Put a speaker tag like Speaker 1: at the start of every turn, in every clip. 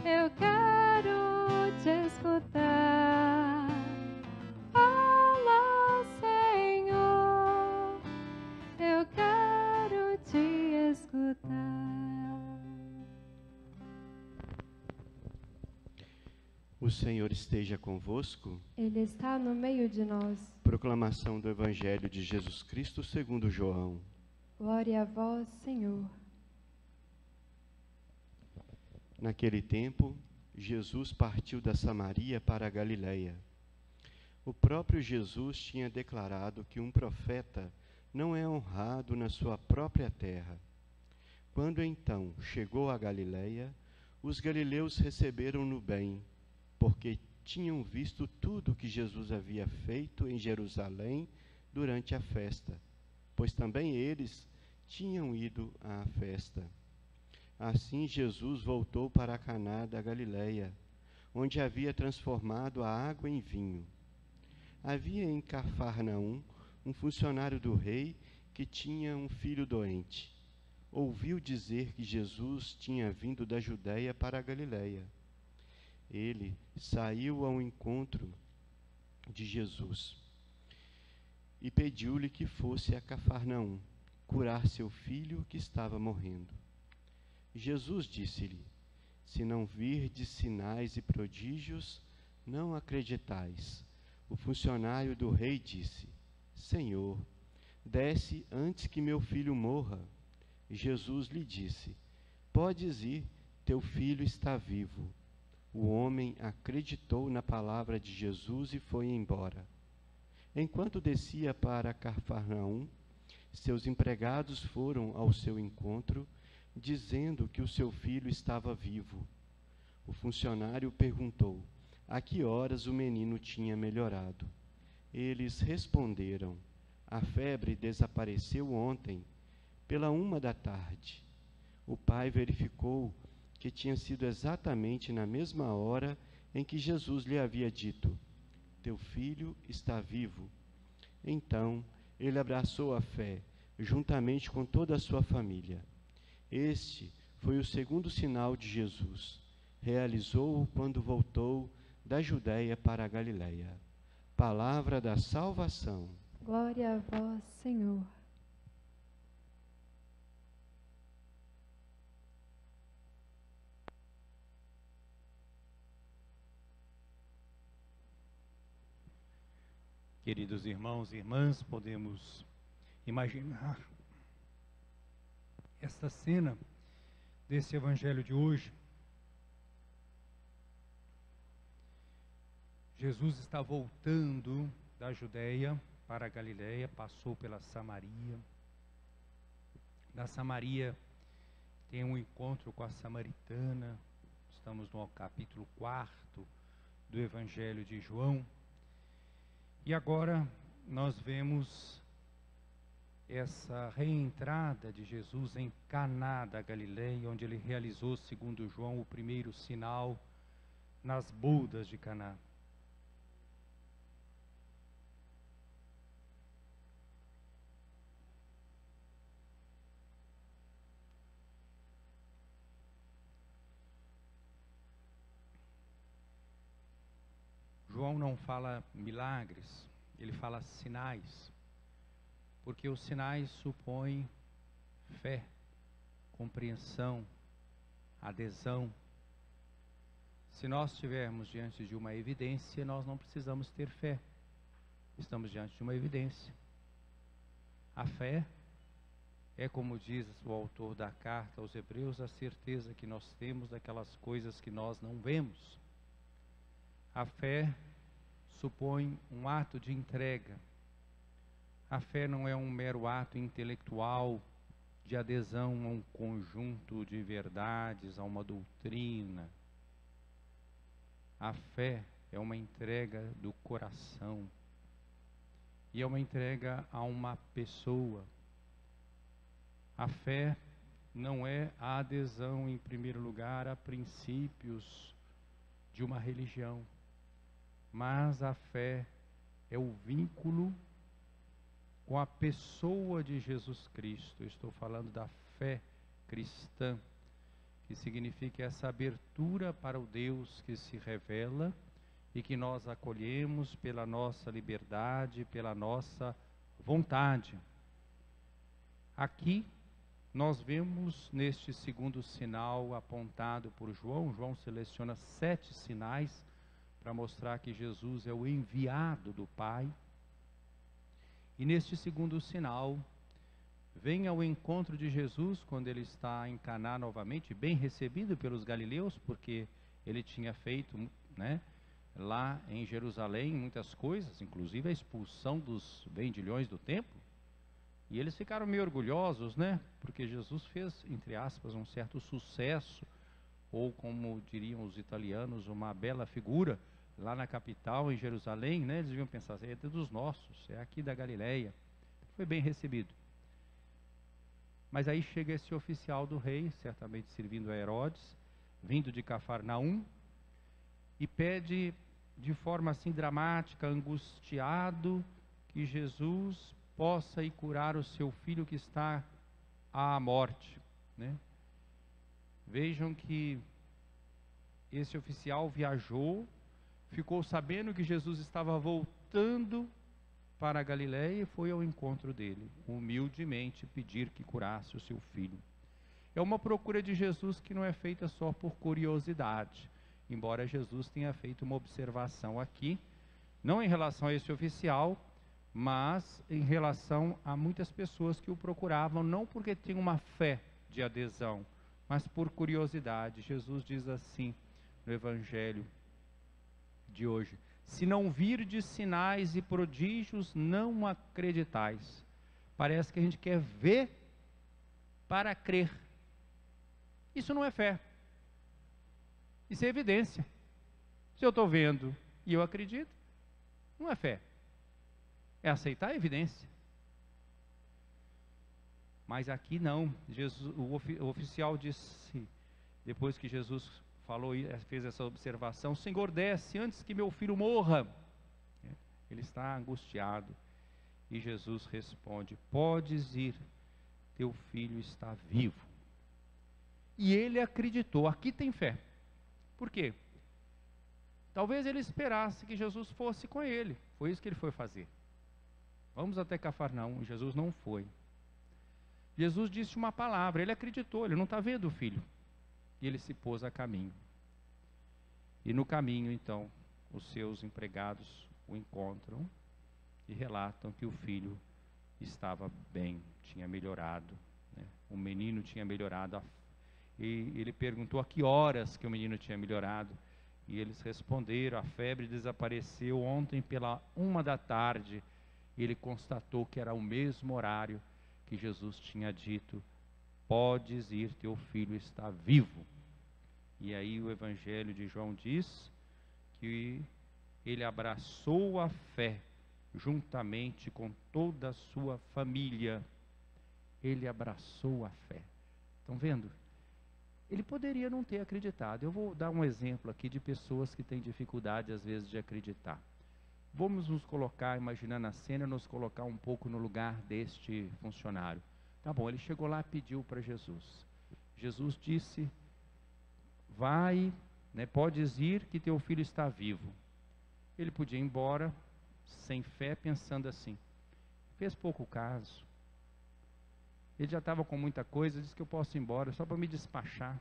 Speaker 1: Eu quero te escutar. Fala, Senhor, eu quero te escutar.
Speaker 2: O Senhor esteja convosco.
Speaker 1: Ele está no meio de nós.
Speaker 2: Proclamação do Evangelho de Jesus Cristo segundo João.
Speaker 1: Glória a vós, Senhor.
Speaker 2: Naquele tempo, Jesus partiu da Samaria para a Galiléia. O próprio Jesus tinha declarado que um profeta não é honrado na sua própria terra. Quando então chegou a Galiléia, os galileus receberam-no bem, porque tinham visto tudo o que Jesus havia feito em Jerusalém durante a festa, pois também eles tinham ido à festa. Assim Jesus voltou para Caná da Galiléia, onde havia transformado a água em vinho. Havia em Cafarnaum um funcionário do rei que tinha um filho doente. Ouviu dizer que Jesus tinha vindo da Judéia para a Galiléia. Ele saiu ao encontro de Jesus e pediu-lhe que fosse a Cafarnaum curar seu filho que estava morrendo. Jesus disse-lhe: se não virdes sinais e prodígios, não acreditais. O funcionário do rei disse: Senhor, desce antes que meu filho morra. Jesus lhe disse: podes ir, teu filho está vivo. O homem acreditou na palavra de Jesus e foi embora. Enquanto descia para Cafarnaum, seus empregados foram ao seu encontro, dizendo que o seu filho estava vivo. O funcionário perguntou a que horas o menino tinha melhorado. Eles responderam: a febre desapareceu ontem, pela 1h. O pai verificou que tinha sido exatamente na mesma hora em que Jesus lhe havia dito: teu filho está vivo. Então ele abraçou a fé, juntamente com toda a sua família. Este foi o segundo sinal de Jesus. Realizou-o quando voltou da Judéia para a Galiléia. Palavra da salvação.
Speaker 1: Glória a vós, Senhor.
Speaker 3: Queridos irmãos e irmãs, podemos imaginar esta cena desse evangelho de hoje. Jesus está voltando da Judéia para a Galiléia, passou pela Samaria. Da Samaria tem um encontro com a samaritana. Estamos no capítulo 4 do Evangelho de João. E agora nós vemos essa reentrada de Jesus em Caná da Galiléia, onde ele realizou, segundo João, o primeiro sinal nas bodas de Caná. João não fala milagres, ele fala sinais, porque os sinais supõem fé, compreensão, adesão. Se nós estivermos diante de uma evidência, nós não precisamos ter fé, estamos diante de uma evidência. A fé é, como diz o autor da carta aos Hebreus, a certeza que nós temos daquelas coisas que nós não vemos. A fé supõe um ato de entrega. A fé não é um mero ato intelectual de adesão a um conjunto de verdades, a uma doutrina. A fé é uma entrega do coração. E é uma entrega a uma pessoa. A fé não é a adesão, em primeiro lugar, a princípios de uma religião. Mas a fé é o vínculo com a pessoa de Jesus Cristo. Eu estou falando da fé cristã. que significa essa abertura para o Deus que se revela e que nós acolhemos pela nossa liberdade, pela nossa vontade. Aqui nós vemos neste segundo sinal apontado por João. João seleciona 7 sinais para mostrar que Jesus é o enviado do Pai. E neste segundo sinal, vem ao encontro de Jesus quando ele está em Caná novamente, bem recebido pelos galileus, porque ele tinha feito, lá em Jerusalém muitas coisas, inclusive a expulsão dos vendilhões do templo. E eles ficaram meio orgulhosos, porque Jesus fez, entre aspas, um certo sucesso, ou como diriam os italianos, uma bela figura, lá na capital, em Jerusalém, Eles deviam pensar, é dos nossos, é aqui da Galileia. Foi bem recebido. Mas aí chega esse oficial do rei, certamente servindo a Herodes, vindo de Cafarnaum, e pede de forma assim dramática, angustiado, que Jesus possa ir curar o seu filho que está à morte. Vejam que esse oficial viajou, ficou sabendo que Jesus estava voltando para a Galileia e foi ao encontro dele, humildemente pedir que curasse o seu filho. É uma procura de Jesus que não é feita só por curiosidade, embora Jesus tenha feito uma observação aqui, não em relação a esse oficial, mas em relação a muitas pessoas que o procuravam, não porque tinham uma fé de adesão, mas por curiosidade. Jesus diz assim no Evangelho de hoje: se não virdes sinais e prodígios, não acreditais. Parece que a gente quer ver para crer. Isso não é fé. Isso é evidência. Se eu estou vendo e eu acredito, não é fé. É aceitar a evidência. Mas aqui não. Jesus, o oficial disse, depois que Jesus falou e fez essa observação: Senhor, desce antes que meu filho morra. Ele está angustiado. E Jesus responde: podes ir, teu filho está vivo. E ele acreditou. Aqui tem fé. Por quê? Talvez ele esperasse que Jesus fosse com ele. Foi isso que ele foi fazer. Vamos até Cafarnaum. Jesus não foi. Jesus disse uma palavra. Ele acreditou. Ele não está vendo o filho. E ele se pôs a caminho. E no caminho, então, os seus empregados o encontram e relatam que o filho estava bem, tinha melhorado. O menino tinha melhorado. E ele perguntou a que horas que o menino tinha melhorado. E eles responderam: a febre desapareceu ontem pela 1h. E ele constatou que era o mesmo horário que Jesus tinha dito: podes ir, teu filho está vivo. E aí o Evangelho de João diz que ele abraçou a fé juntamente com toda a sua família. Ele abraçou a fé. Estão vendo? Ele poderia não ter acreditado. Eu vou dar um exemplo aqui de pessoas que têm dificuldade às vezes de acreditar. Vamos nos colocar, imaginando a cena, nos colocar um pouco no lugar deste funcionário. Tá bom, ele chegou lá e pediu para Jesus. Jesus disse: vai, podes ir, que teu filho está vivo. Ele podia ir embora sem fé, pensando assim: fez pouco caso. Ele já estava com muita coisa, disse que eu posso ir embora só para me despachar.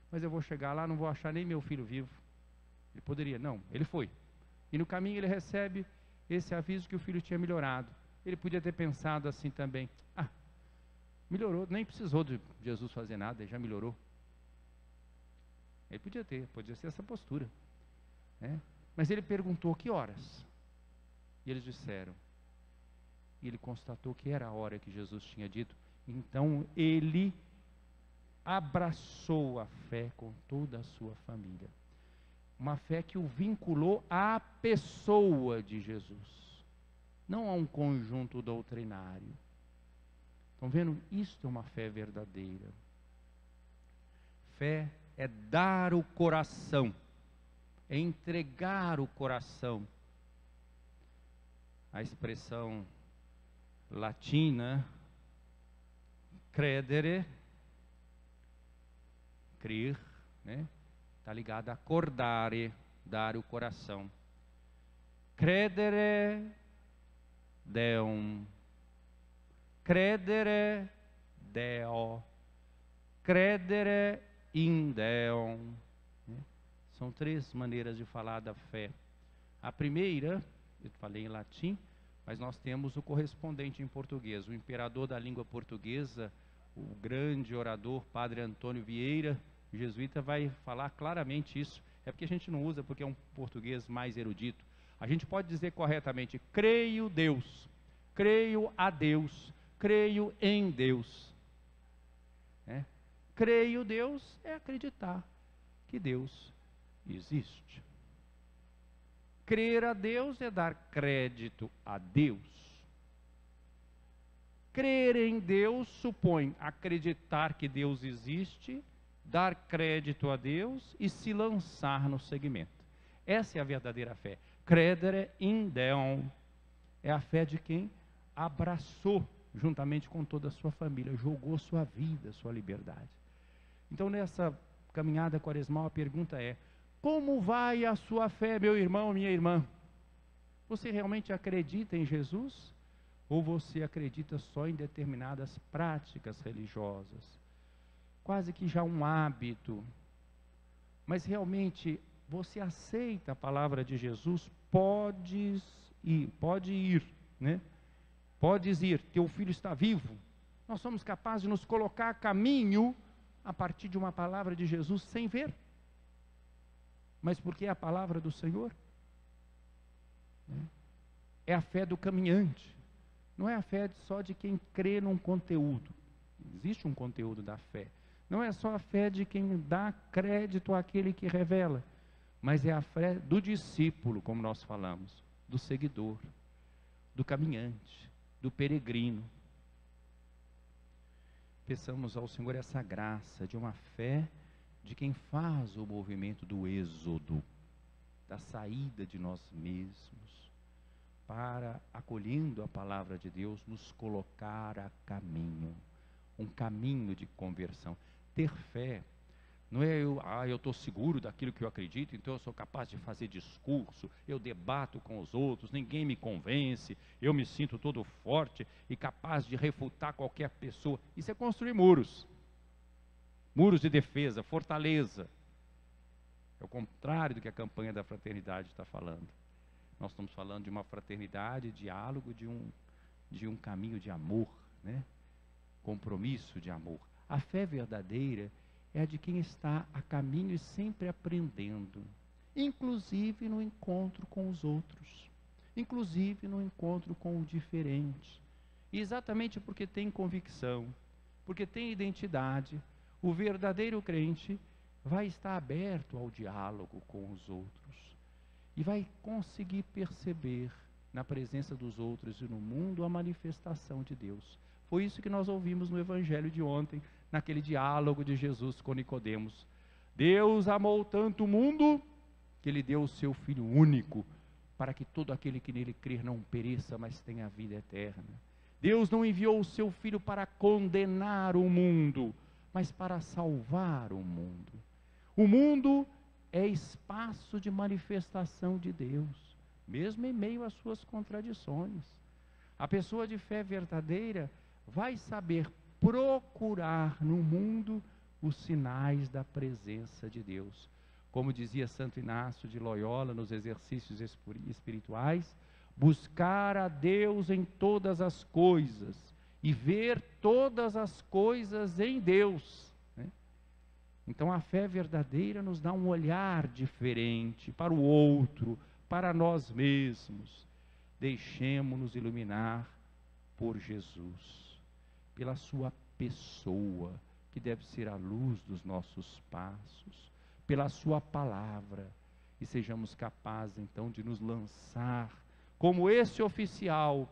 Speaker 3: Mas eu vou chegar lá, não vou achar nem meu filho vivo. Ele poderia, não, ele foi. E no caminho ele recebe esse aviso que o filho tinha melhorado. Ele podia ter pensado assim também: melhorou, nem precisou de Jesus fazer nada, ele já melhorou. Ele podia ser essa postura. Mas ele perguntou: que horas? E eles disseram. E ele constatou que era a hora que Jesus tinha dito. Então ele abraçou a fé com toda a sua família. Uma fé que o vinculou à pessoa de Jesus, não a um conjunto doutrinário. Estão vendo? Isto é uma fé verdadeira. Fé é dar o coração, é entregar o coração. A expressão latina, credere, crer, né? Está ligado a acordare, dar o coração. Credere Deum, credere Deo, credere in Deum. São 3 maneiras de falar da fé. A primeira, eu falei em latim, mas nós temos o correspondente em português. O imperador da língua portuguesa, o grande orador Padre Antônio Vieira, jesuíta, vai falar claramente isso. É porque a gente não usa, porque é um português mais erudito. A gente pode dizer corretamente: creio Deus, creio a Deus, creio em Deus. Creio Deus é acreditar que Deus existe. Crer a Deus é dar crédito a Deus. Crer em Deus supõe acreditar que Deus existe, dar crédito a Deus e se lançar no segmento. Essa é a verdadeira fé. Credere in Deum é a fé de quem abraçou, juntamente com toda a sua família, jogou sua vida, sua liberdade. Então, nessa caminhada quaresmal, a pergunta é: como vai a sua fé, meu irmão, minha irmã? Você realmente acredita em Jesus? Ou você acredita só em determinadas práticas religiosas? Quase que já um hábito. Mas realmente você aceita a palavra de Jesus? Pode ir, né? Podes ir, teu filho está vivo. Nós somos capazes de nos colocar a caminho a partir de uma palavra de Jesus sem ver. Mas porque é a palavra do Senhor? É a fé do caminhante. Não é a fé só de quem crê num conteúdo. Existe um conteúdo da fé. Não é só a fé de quem dá crédito àquele que revela. Mas é a fé do discípulo, como nós falamos. Do seguidor. Do caminhante. Do peregrino. Peçamos ao Senhor essa graça de uma fé de quem faz o movimento do êxodo, da saída de nós mesmos, para, acolhendo a palavra de Deus, nos colocar a caminho, um caminho de conversão. Ter fé não é eu estou seguro daquilo que eu acredito, então eu sou capaz de fazer discurso, eu debato com os outros, ninguém me convence, eu me sinto todo forte e capaz de refutar qualquer pessoa. Isso é construir muros. Muros de defesa, fortaleza. É o contrário do que a campanha da fraternidade está falando. Nós estamos falando de uma fraternidade, diálogo, de um caminho de amor, né? Compromisso de amor. A fé verdadeira é a de quem está a caminho e sempre aprendendo, inclusive no encontro com os outros, inclusive no encontro com o diferente. E exatamente porque tem convicção, porque tem identidade, o verdadeiro crente vai estar aberto ao diálogo com os outros e vai conseguir perceber na presença dos outros e no mundo a manifestação de Deus. Foi isso que nós ouvimos no Evangelho de ontem, naquele diálogo de Jesus com Nicodemos. Deus amou tanto o mundo que Ele deu o seu Filho único, para que todo aquele que nele crer não pereça, mas tenha a vida eterna. Deus não enviou o seu Filho para condenar o mundo, mas para salvar o mundo. O mundo é espaço de manifestação de Deus, mesmo em meio às suas contradições. A pessoa de fé verdadeira vai saber procurar no mundo os sinais da presença de Deus. Como dizia Santo Inácio de Loyola nos exercícios espirituais, buscar a Deus em todas as coisas e ver todas as coisas em Deus, né? Então a fé verdadeira nos dá um olhar diferente para o outro, para nós mesmos. Deixemo-nos iluminar por Jesus, pela sua pessoa, que deve ser a luz dos nossos passos, pela sua palavra, e sejamos capazes então de nos lançar como esse oficial,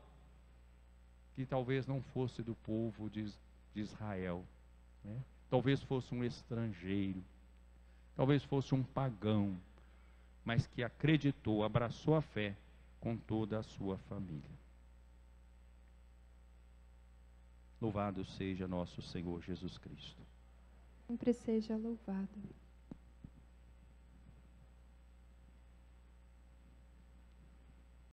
Speaker 3: que talvez não fosse do povo de Israel, né? Talvez fosse um estrangeiro, talvez fosse um pagão, mas que acreditou, abraçou a fé com toda a sua família. Louvado seja nosso Senhor Jesus Cristo.
Speaker 1: sempre seja louvado.